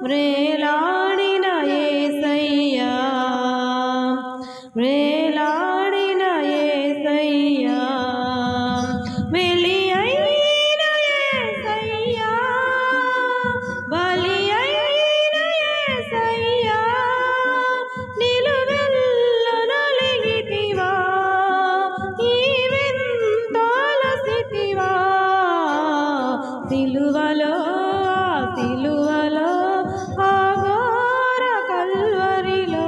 వ్రేలాడిన యేసయ్యా వ్రేలాడిన యేసయ్యా వెలి అయిన యేసయ్యా బలి అయిన యేసయ్యా నిలువెల్ల నలిగితివా ఈవెంతోలసితివా సిలువలో సిలువలో ఆఘోర కల్వరిలో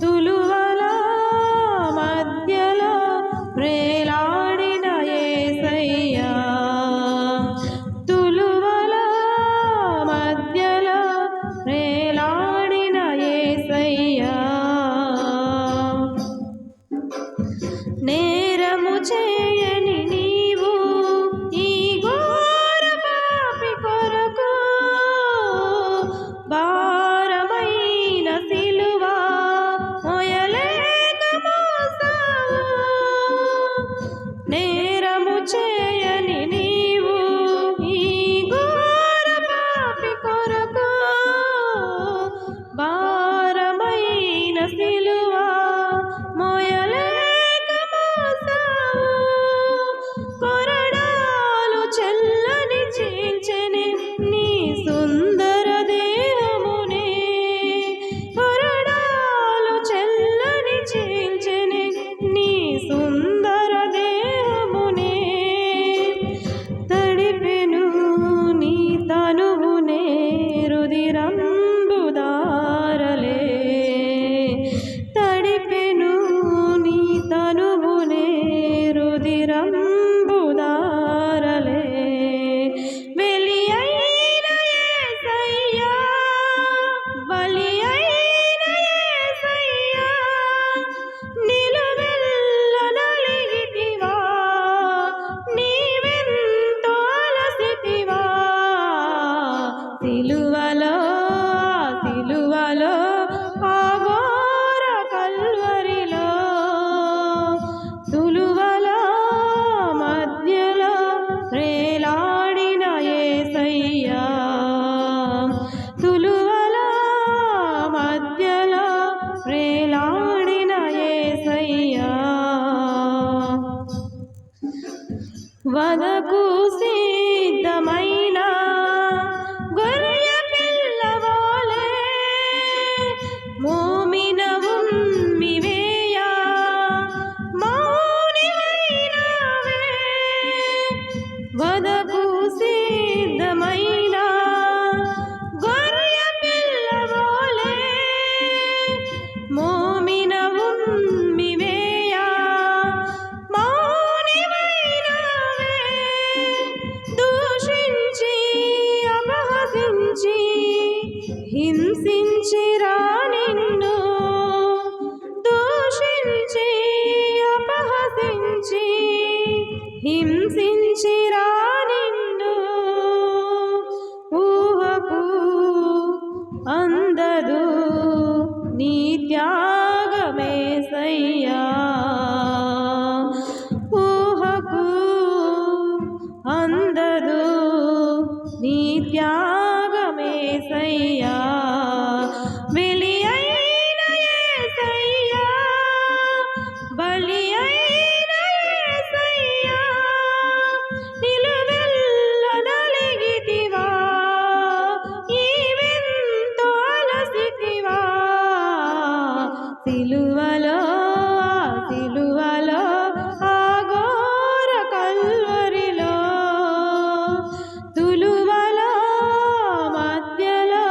తులువల మధ్యలో వ్రేలాడిన యేసయ్యా తులువల మధ్యలో వ్రేలాడిన యేసయ్యా నేరము చేయని నీవు ఈ ఘోర పాపి కొరకు భారమైన సిలువ మోయలేక మోసావు నేరము చేయని నీవు ఈ ఘోర పాపి కొరకు భారమైన సిలువ మోయలేక మోసావు కొరడాలు చెల్లని చీల్చెని నీ సుందర దేహమునే కొరడాలు చెల్లని చీల్చెని నీ సుందర దేహమునే తడిపెను నీ తనువునే రుదిరంబుదారలే తడిపెను నీ తనువునే రుదిరంబుదారలే వెలి అయిన యేసయ్యా బలి అయిన యేసయ్యా నిలువెల్ల నలిగితివా నీవెంతో అలసితివా సిలువలో సిలువలో ఆఘోర కల్వరిలో తులువల మధ్యలో వ్రేలాడిన యేసయ్యా తులువల మధ్యలో వ్రేలాడిన యేసయ్యా వదకు సిద్ధమైన గొర్రె పిల్లవోలే మోమిన ఉమ్మివేయా మౌనివైనావే వదకు సిద్ధమైన గొర్రె పిల్లవోలే మోమిన ఉమ్మివేయా మౌనివైనావే దూషించి అపహసించి హింసించిరా నిన్ను దూషించి అపహసించి హింసించిరా నిన్ను ఊహకు అందదు నీ త్యాగమేసయ్యా ఊహకు అందదు నీ త్యాగమేసయ్యా వెలి అయిన యేసయ్యా బలి అయిన యేసయ్యా నిలువెల్ల నలిగితివా ఈవెంతో అలసితివా సిలువలో సిలువలో ఆఘోర కల్వరిలో తులువల మధ్యలో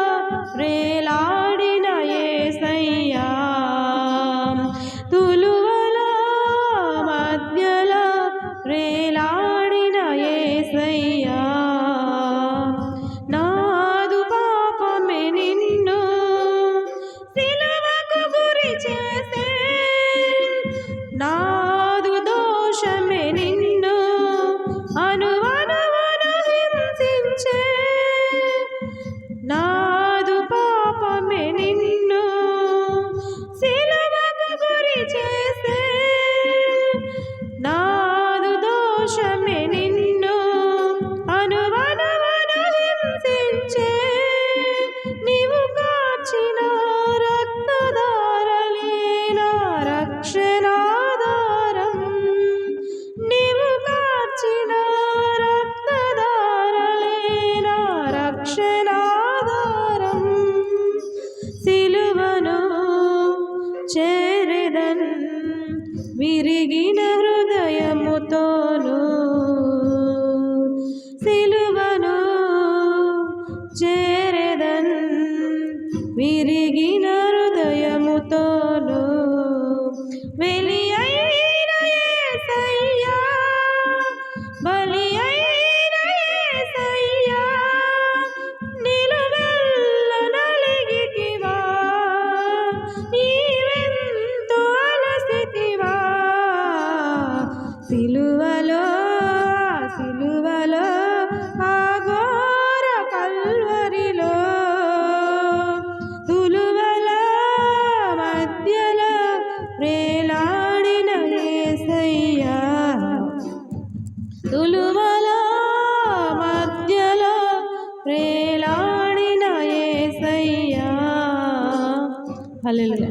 విరిగిన హృదయముతోను వెలి అయిన యేసయ్యా, బలి అయిన యేసయ్యా, నిలువెల్ల నలిగితివా, నీవెంతో అలసితివా, సిలువలో సిలువలో ఆ ఘోర కల్వరిలో తులువల మధ్యలో వేలాడిన యేసయ్యా, తులువల మధ్యలో వేలాడిన యేసయ్యా. హల్లెలూయా.